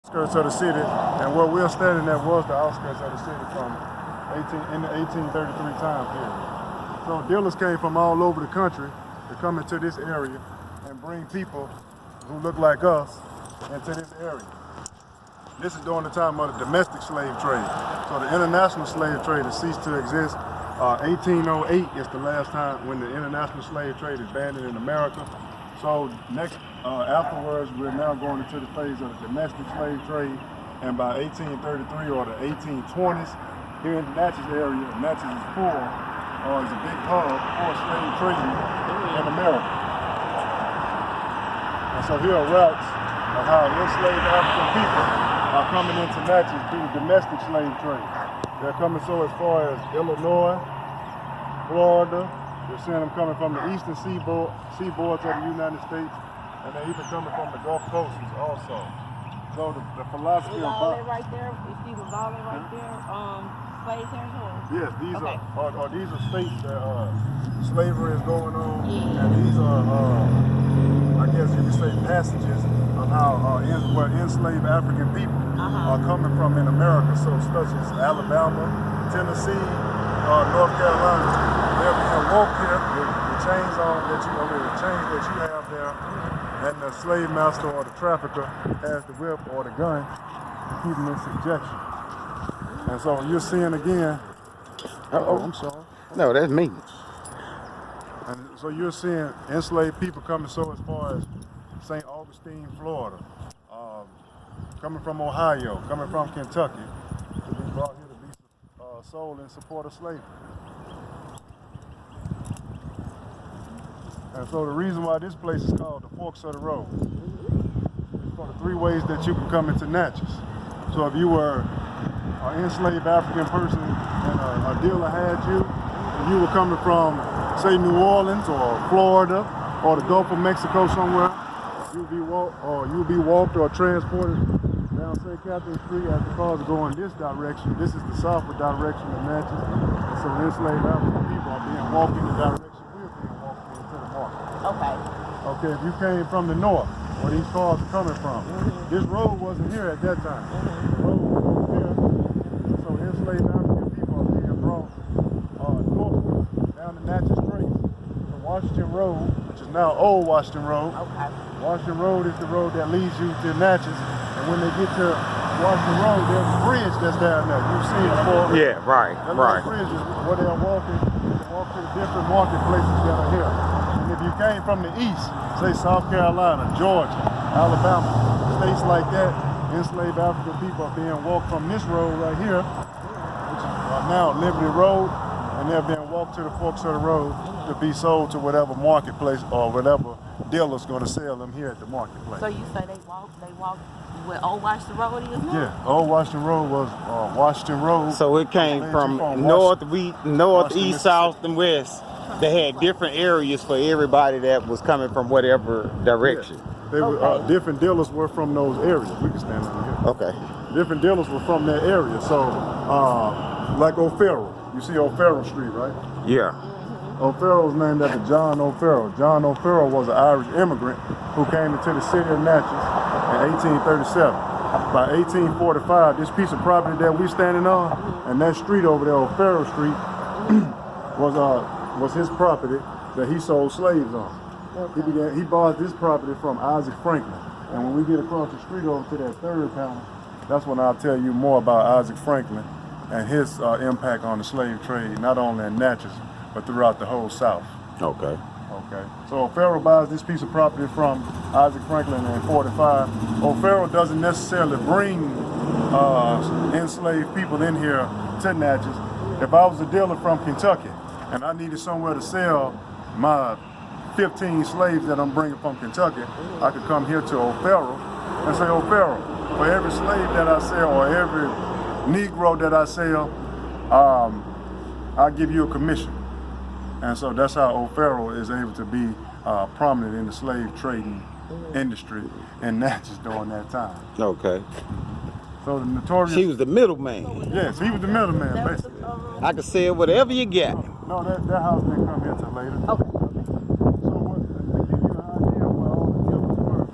Outskirts of the city, and where we're standing at was the outskirts of the city from in the 1833 time period. So dealers came from all over the country to come into this area and bring people who look like us into this area. This is during the time of the domestic slave trade. So the international slave trade has ceased to exist. 1808 is the last time when the international slave trade is banned in America. So afterwards, we're now going into the phase of the domestic slave trade. And by 1833 or the 1820s, here in the Natchez area, Natchez is is a big hub for slave trading in America. And so here are routes of how enslaved African people are coming into Natchez through the domestic slave trade. They're coming so as far as Illinois, Florida. You're seeing them coming from the eastern seaboards of the United States, and they're even coming from the Gulf Coast also. So the philosophy of right there, you see the valley right there, slave territory? Yes, these are states that slavery is going on, and these are, I guess you could say, passages of how where enslaved African people are coming from in America. So such as Alabama, Tennessee, North Carolina. They're being woke here with the chains on the chains that you have there, and the slave master or the trafficker has the whip or the gun to keep them in subjection. And so you're seeing again. I'm sorry. No, that's me. And so you're seeing enslaved people coming so as far as St. Augustine, Florida, coming from Ohio, coming from Kentucky, to be brought here to be sold in support of slavery. And so the reason why this place is called the Forks of the Road is for the three ways that you can come into Natchez. So if you were an enslaved African person and a dealer had you, and you were coming from, say, New Orleans or Florida or the Gulf of Mexico somewhere, you'll be walked or transported down St. Catherine Street as the cars are going this direction. This is the southward direction of Natchez. And so enslaved African people are being walked in the direction we're being walked into the market. Okay, if you came from the north, where these cars are coming from, this road wasn't here at that time. The road was over here. So enslaved African people are being brought northward down the Natchez Trace to Washington Road, which is now Old Washington Road. Washington Road is the road that leads you to Natchez, and when they get to Washington Road, there's a bridge that's down there. You've seen it before. Yeah, right. That bridge is where they're walking to the different marketplaces that are here. And if you came from the east, say South Carolina, Georgia, Alabama, states like that, enslaved African people are being walked from this road right here, which is now Liberty Road, and they're being walked to the Forks of the Road to be sold to whatever marketplace or whatever dealer's going to sell them here at the marketplace. So you say they walk where Old Washington Road is now? Yeah, Old Washington Road was Washington Road. So it came from north, east, south, and west. They had different areas for everybody that was coming from whatever direction. Yeah. They were different dealers were from those areas. We can stand over here. Okay. Different dealers were from that area. So, like O'Farrell. You see O'Farrell Street, right? Yeah. O'Farrell was named after John O'Farrell. John O'Farrell was an Irish immigrant who came into the city of Natchez in 1837. By 1845, this piece of property that we're standing on, and that street over there, O'Farrell Street, was his property that he sold slaves on. Okay. He bought this property from Isaac Franklin. And when we get across the street over to that third panel, that's when I'll tell you more about Isaac Franklin and his impact on the slave trade, not only in Natchez, but throughout the whole South. Okay. So O'Farrell buys this piece of property from Isaac Franklin in 45. O'Farrell doesn't necessarily bring enslaved people in here to Natchez. If I was a dealer from Kentucky and I needed somewhere to sell my 15 slaves that I'm bringing from Kentucky, I could come here to O'Farrell and say, O'Farrell, for every slave that I sell or every Negro that I sell, I'll give you a commission. And so that's how O'Farrell is able to be prominent in the slave trading industry in Natchez during that time. Okay. So the notorious... She was the middleman. Yes, he was the middleman, basically. I could sell whatever you got. No, that house didn't come here till later. Okay. So what, to give you an idea of where all the dealers were,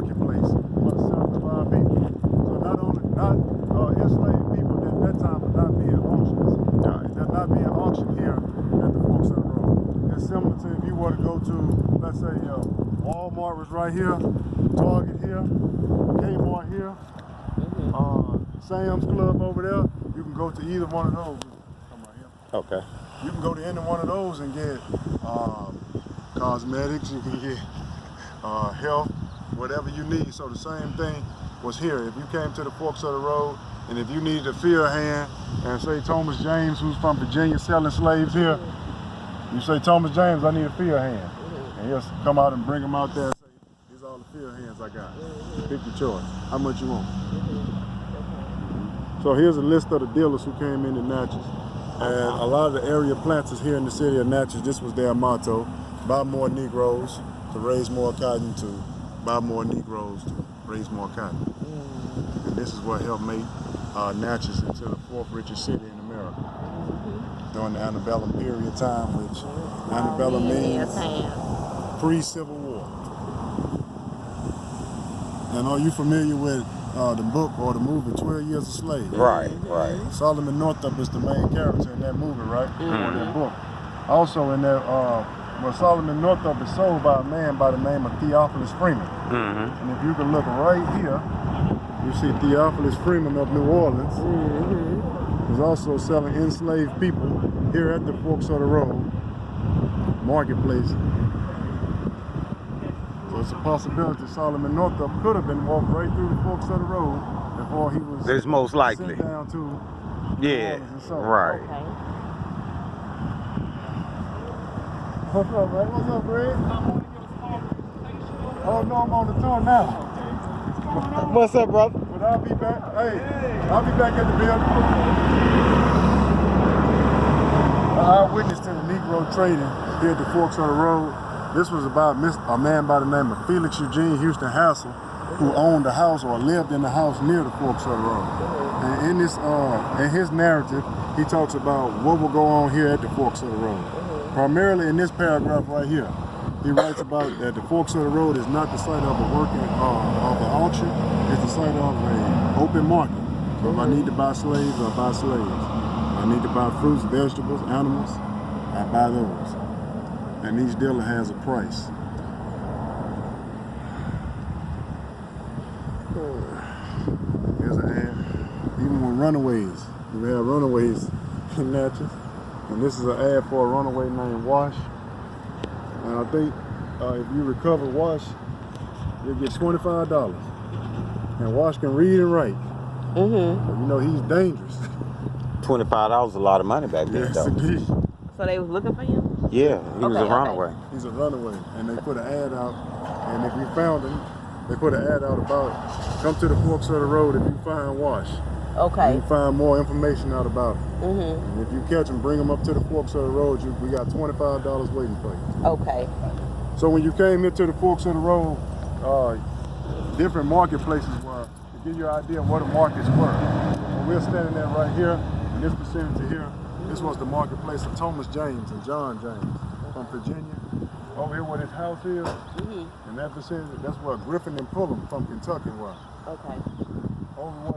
marketplace for the selling of our people. So not enslaved people at that time are not being auctioned. They're not being auctioned here at the forks of the road. It's similar to if you were to go to, let's say, Walmart was right here, Target here, Kmart here, Sam's Club over there. You can go to either one of those. Come right here. Okay. You can go to any one of those and get cosmetics. You can get health, whatever you need. So the same thing was here. If you came to the forks of the road, and if you needed a field hand, and say Thomas James, who's from Virginia selling slaves here, you say, Thomas James, I need a field hand. And he'll come out and bring them out there and say, these are all the field hands I got. Pick your choice. How much you want? So here's a list of the dealers who came into Natchez. And a lot of the area planters here in the city of Natchez, this was their motto: buy more Negroes to raise more cotton, to buy more Negroes to raise more cotton. And this is what helped make Natchez into the fourth richest city in America during the antebellum period of time, which antebellum means pre-Civil War. And are you familiar with the book or the movie 12 Years a Slave? Right. Solomon Northup is the main character in that movie, right? Or that book. Also in that, Solomon Northup is sold by a man by the name of Theophilus Freeman. And if you can look right here, you see Theophilus Freeman of New Orleans. He's also selling enslaved people here at the forks of the road marketplace. So it's a possibility Solomon Northup could have been walked right through the forks of the road before he was There's most likely. sent down to Yeah, right. Okay. What's up, man? What's up, Greg? Oh, no, I'm on the tour now. What's up, brother? But I'll be back. Hey, I'll be back at the building. I witnessed to the Negro trading here at the forks of the road. This was about a man by the name of Felix Eugene Houston Hassel, who owned a house or lived in the house near the forks of the road. And in his narrative, he talks about what will go on here at the forks of the road. Primarily in this paragraph right here, he writes about that the forks of the road is not the site of a working of an auction. It's the site of an open market. So if I need to buy slaves, I buy slaves. I need to buy fruits, vegetables, animals, I buy those. And each dealer has a price. Here's an ad. Even with runaways, we have runaways in Natchez. And this is an ad for a runaway named Wash. And I think if you recover Wash, you'll get $25. And Wash can read and write. So, you know, he's dangerous. $25 is a lot of money back then, Yes, though. indeed. So they was looking for him? Yeah, he was a runaway. He's a runaway. And they put an ad out. And if you found him, they put an ad out about, come to the forks of the road if you find Wash. Okay. You find more information out about him. And if you catch him, bring him up to the forks of the road. We got $25 waiting for you. Okay. So when you came here to the forks of the road, different marketplaces were, to give you an idea of what the markets were. So we're standing there right here, in this vicinity here. This was the marketplace of Thomas James and John James from Virginia. Over here where this house is, in that vicinity, that's where Griffin and Pullum from Kentucky were. Okay. Over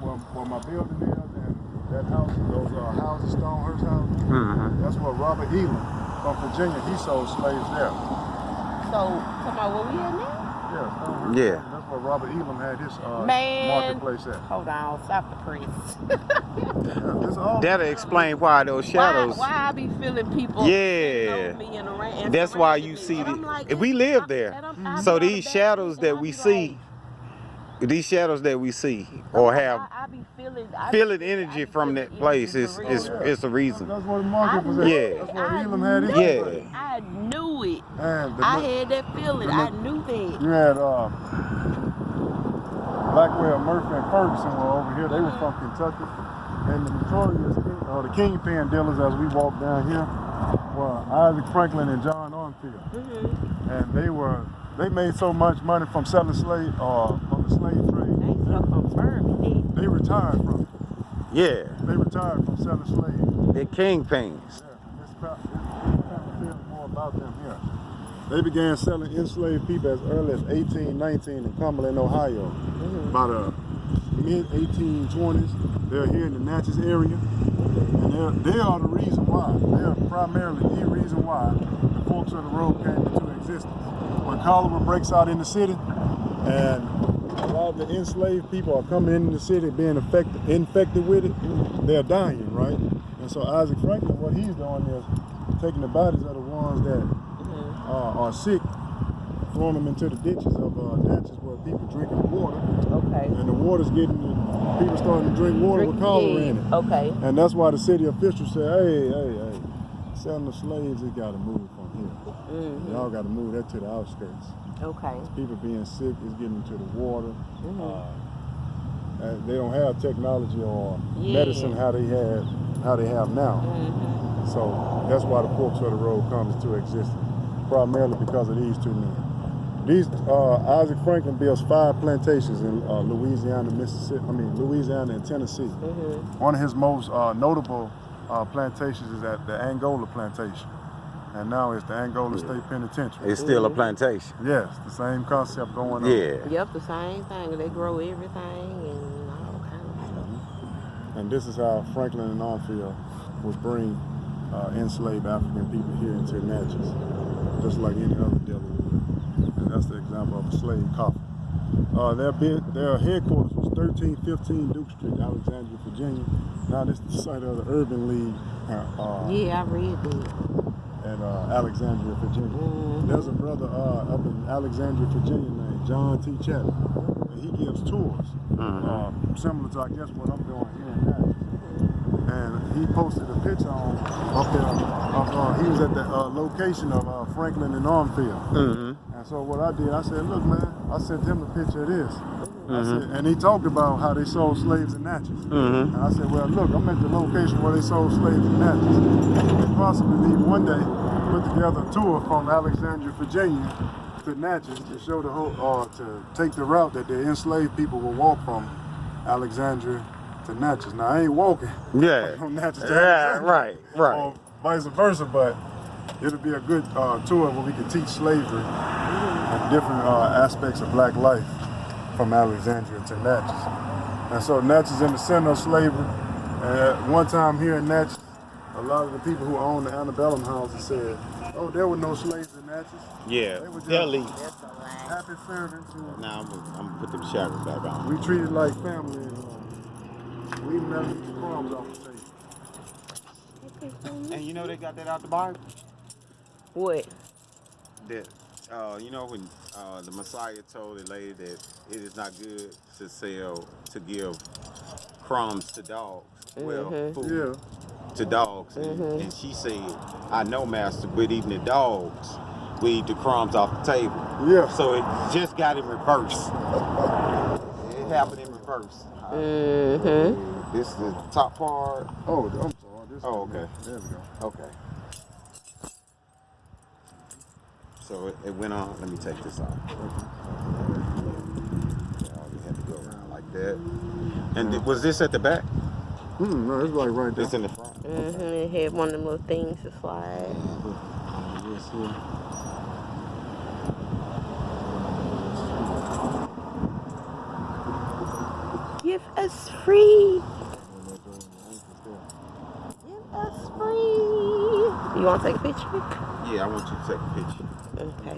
where my building is, and that house, those houses, Stonehurst houses, that's where Robert Elam from Virginia, he sold slaves there. So, talking about where we at now? Yeah, Stonehurst. Yeah. That's where Robert Elam had his Man. marketplace at. Hold on, stop the press. That'll explain why those shadows. Why I be feeling people Yeah. know me in the rain, and That's why you see and I'm like, we live there. So these shadows that we see, or have I be feeling energy from that place is the reason. That's where the market was at. Yeah. That's where Elam had his. Yeah. I knew it. And I had that feeling. I knew that. you had Blackwell, Murphy, and Ferguson were over here. They were from Kentucky. And the notorious the kingpin dealers, as we walked down here, were Isaac Franklin and John Armfield. And they made so much money from selling slaves, from the slave trade. They retired from it. Yeah. They retired from selling slaves. They're kingpins. Yeah, this tells more about them here. They began selling enslaved people as early as 1819 in Cumberland, Ohio. By the mid-1820s, they're here in the Natchez area. And they are the reason why. They are primarily the reason why the forks of the road came into existence. When cholera breaks out in the city, and a lot of the enslaved people are coming into the city being infected with it, they're dying, right? And so Isaac Franklin, what he's doing is taking the bodies of the ones that are sick, throwing them into the ditches of Natchez where people drinking water. Okay. And the water's people starting to drink water with cholera in it. Okay. And that's why the city officials say, hey, selling the slaves, it got to move from here. Y'all got to move that to the outskirts. Okay. People being sick is getting into the water. They don't have technology or medicine how they have now. So that's why the forks of the road comes into existence, primarily because of these two men. Isaac Franklin builds 5 plantations in Louisiana and Tennessee. One of his most notable plantations is at the Angola plantation. And now it's the Angola State Penitentiary. It's still a plantation. Yes, the same concept going on. Yeah. Yep, the same thing. They grow everything and all kinds of stuff. And this is how Franklin and Armfield would bring enslaved African people here into Natchez, just like any other dealer would. And that's the example of a slave coffin. Their headquarters was 1315 Duke Street, Alexandria, Virginia. Now this is the site of the Urban League. Yeah, I read that. At Alexandria, Virginia. There's a brother up in Alexandria, Virginia named John T. Chapman. And he gives tours, similar to, I guess, what I'm doing here in Natchez. And he posted a picture up there he was at the location of Franklin and Armfield. And so what I did, I said, look, man, I sent him a picture of this. I said, and he talked about how they sold slaves in Natchez. And I said, well, look, I'm at the location where they sold slaves in Natchez. And possibly one day put together a tour from Alexandria, Virginia to Natchez to show the whole, to take the route that the enslaved people will walk from Alexandria to Natchez. Now, I ain't walking from Natchez to Alexandria. Right. Or vice versa, but it'll be a good tour where we can teach slavery and different aspects of black life from Alexandria to Natchez. And so Natchez is in the center of slavery. And at one time here in Natchez, a lot of the people who owned the antebellum houses said, oh, there were no slaves in Natchez. Yeah, They were just happy servants. Now I'm gonna put them shackles back on. We treated like family, and we never eat crumbs off the table. And you know they got that out the Bible? What? That you know when the Messiah told the lady that it is not good to give crumbs to dogs. Well, food to dogs. And she said, I know, Master, but even the dogs will eat the crumbs off the table. Yeah. So it just got in reverse. It happened in reverse. This is the top part. Oh, I'm sorry. Okay. There we go. Okay. So it went on. Let me take this off. You had to go around like that. And was this at the back? No, it's like right there. It's in the front. It had one of them little things to slide. Yes, yeah. Give us free. Give us free. You want to take a picture? Yeah, I want you to take a picture. Okay.